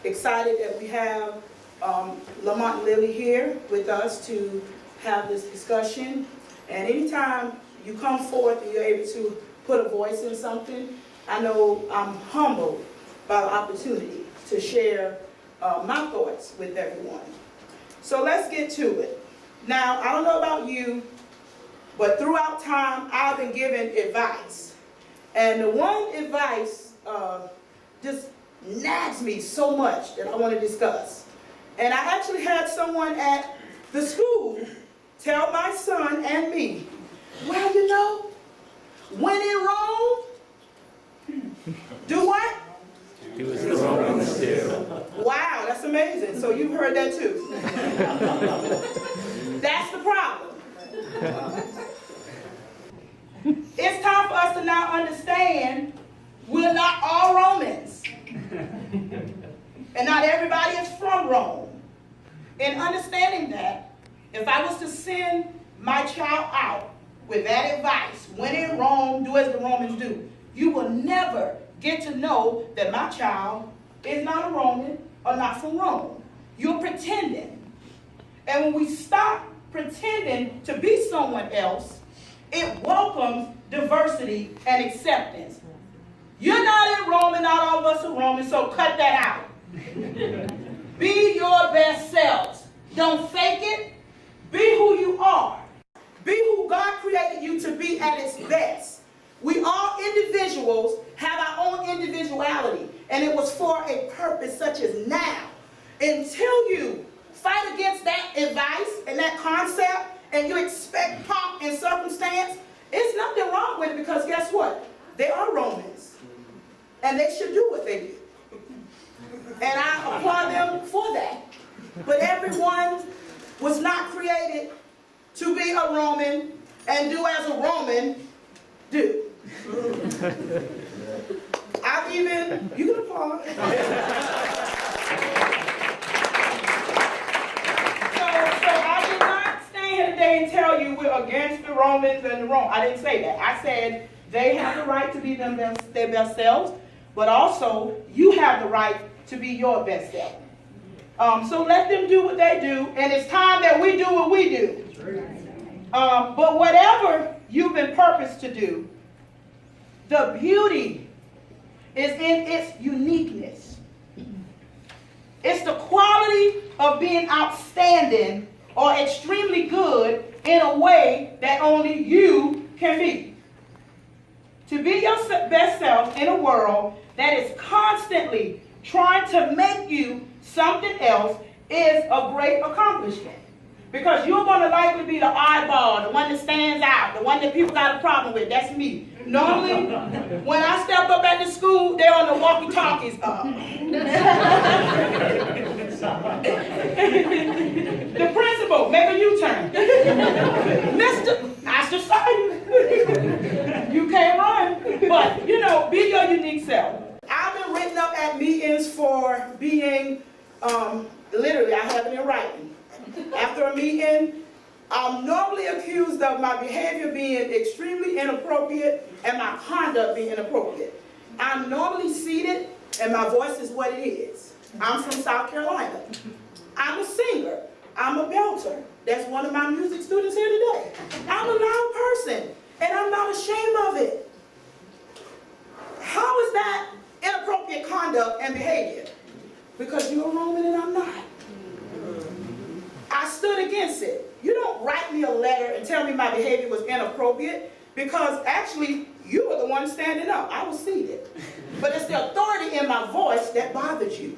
excited that we have Lamont Lilly here with us to have this discussion. And anytime you come forth and you're able to put a voice in something, I know I'm humbled by the opportunity to share my thoughts with everyone. So let's get to it. Now, I don't know about you, but throughout time, I've been given advice. And the one advice just nags me so much that I want to discuss. And I actually had someone at the school tell my son and me, well, you know, when in Rome, do what? Do as the Romans do. Wow, that's amazing. So you've heard that too. That's the problem. It's time for us to now understand we're not all Romans. And not everybody is from Rome. In understanding that, if I was to send my child out with that advice, when in Rome, do as the Romans do, you will never get to know that my child is not a Roman or not from Rome. You're pretending. And when we stop pretending to be someone else, it welcomes diversity and acceptance. You're not in Rome, and not all of us are Roman, so cut that out. Be your best selves. Don't fake it. Be who you are. Be who God created you to be at its best. We all individuals have our own individuality, and it was for a purpose such as now. Until you fight against that advice and that concept, and you expect pomp and circumstance, it's nothing wrong with it, because guess what? They are Romans, and they should do what they do. And I applaud them for that. But everyone was not created to be a Roman and do as a Roman do. You can applaud. So I did not stand here today and tell you we're against the Romans and the Rome. I didn't say that. I said they have the right to be their best selves, but also you have the right to be your best self. So let them do what they do, and it's time that we do what we do. But whatever you've been purposed to do, the beauty is in its uniqueness. It's the quality of being outstanding or extremely good in a way that only you can be. To be your best self in a world that is constantly trying to make you something else is a great accomplishment. Because you're going to likely be the oddball, the one that stands out, the one that people got a problem with. That's me. Normally, when I step up at the school, they're on the walkie-talkies. The principal, make a U-turn. Master Sergeant, you can't run. But, you know, be your unique self. I've been written up at meetings for being, literally, I have it in writing. After a meeting, I'm normally accused of my behavior being extremely inappropriate and my conduct being inappropriate. I'm normally seated and my voice is what it is. I'm from South Carolina. I'm a singer. I'm a belter. That's one of my music students here today. I'm a loud person and I'm not ashamed of it. How is that inappropriate conduct and behavior? Because you're a Roman and I'm not. I stood against it. You don't write me a letter and tell me my behavior was inappropriate, because actually you were the one standing up. I was seated. But it's the authority in my voice that bothered you,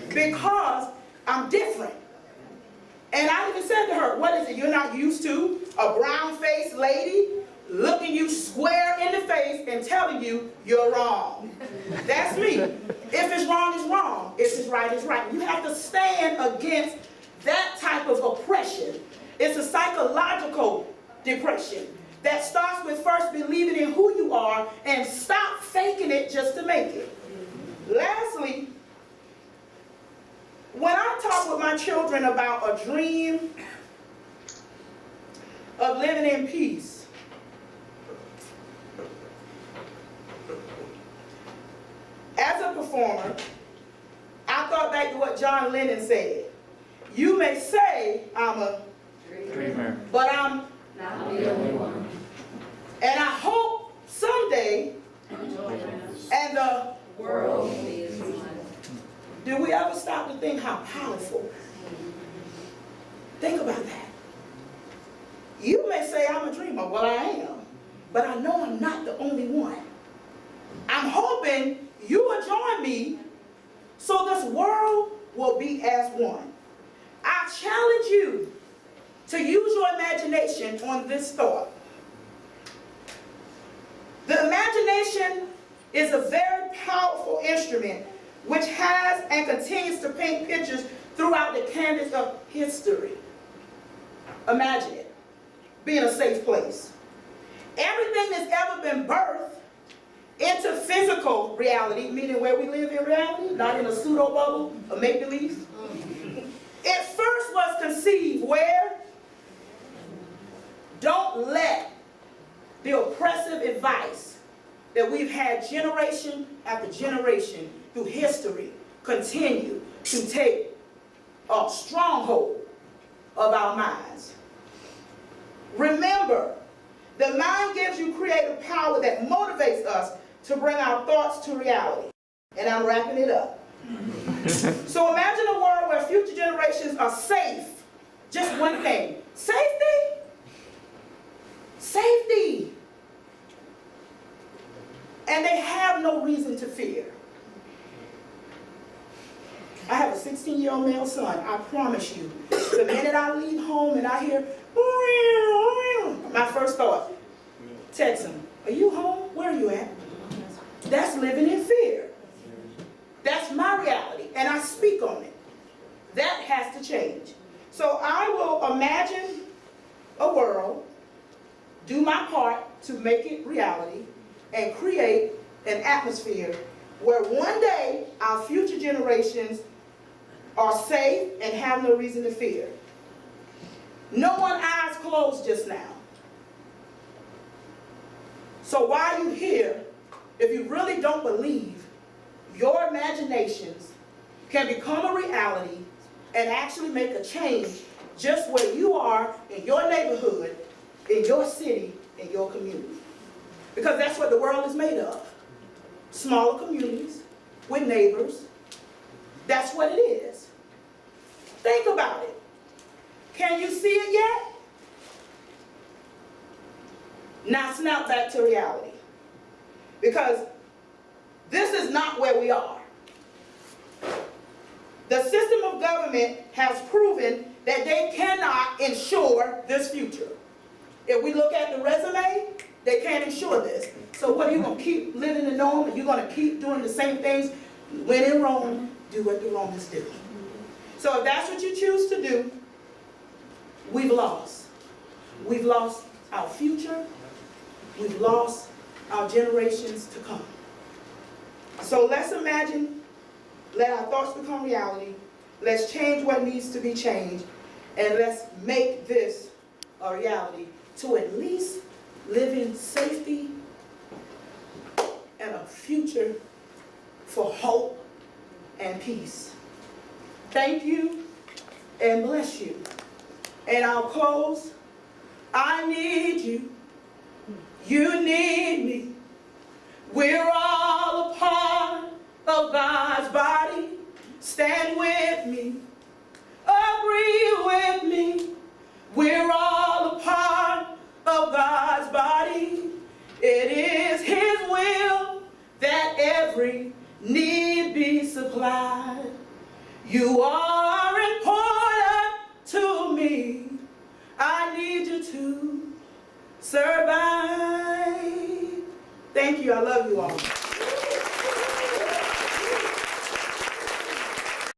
because I'm different. And I even said to her, what is it you're not used to? A brown-faced lady looking you square in the face and telling you you're wrong. That's me. If it's wrong, it's wrong. If it's right, it's right. You have to stand against that type of oppression. It's a psychological depression that starts with first believing in who you are and stop faking it just to make it. Lastly, when I talk with my children about a dream of living in peace, as a performer, I thought back back to what John Lennon said. You may say I'm a Dreamer. but I'm, Not the only one. and I hope someday, and the World is one. do we ever stop to think how powerful? Think about that. You may say I'm a dreamer. Well, I am. But I know I'm not the only one. I'm hoping you will join me so this world will be as one. I challenge you to use your imagination on this thought. The imagination is a very powerful instrument which has and continues to paint pictures throughout the canvas of history. Imagine it, being a safe place. Everything that's ever been birthed into physical reality, meaning where we live in reality, not in a pseudo bubble, a make-believe. It first was conceived where? Don't let the oppressive advice that we've had generation after generation through history continue to take a stronghold of our minds. Remember, the mind gives you creative power that motivates us to bring our thoughts to reality. And I'm wrapping it up. So imagine a world where future generations are safe. Just one thing. Safety? Safety. And they have no reason to fear. I have a 16-year-old male son. I promise you, the minute I leave home and I hear, my first thought, text him, are you home? Where are you at? That's living in fear. That's my reality, and I speak on it. That has to change. So I will imagine a world, do my part to make it reality, and create an atmosphere where one day our future generations are safe and have no reason to fear. No one eyes closed just now. So while you're here, if you really don't believe your imaginations can become a reality and actually make a change just where you are in your neighborhood, in your city, in your community. Because that's what the world is made of. Smaller communities with neighbors. That's what it is. Think about it. Can you see it yet? Now snap back to reality. Because this is not where we are. The system of government has proven that they cannot ensure this future. If we look at the resume, they can't ensure this. So what, are you going to keep living the norm? Are you going to keep doing the same things? When in Rome, do what the Romans do. So if that's what you choose to do, we've lost. We've lost our future. We've lost our generations to come. So let's imagine, let our thoughts become reality. Let's change what needs to be changed. And let's make this a reality to at least live in safety and a future for hope and peace. Thank you and bless you. And I'll close. I need you. You need me. We're all a part of God's body. Stand with me. Agree with me. We're all a part of God's body. It is His will that every need be supplied. You are important to me. I need you to survive. Thank you. I love you all.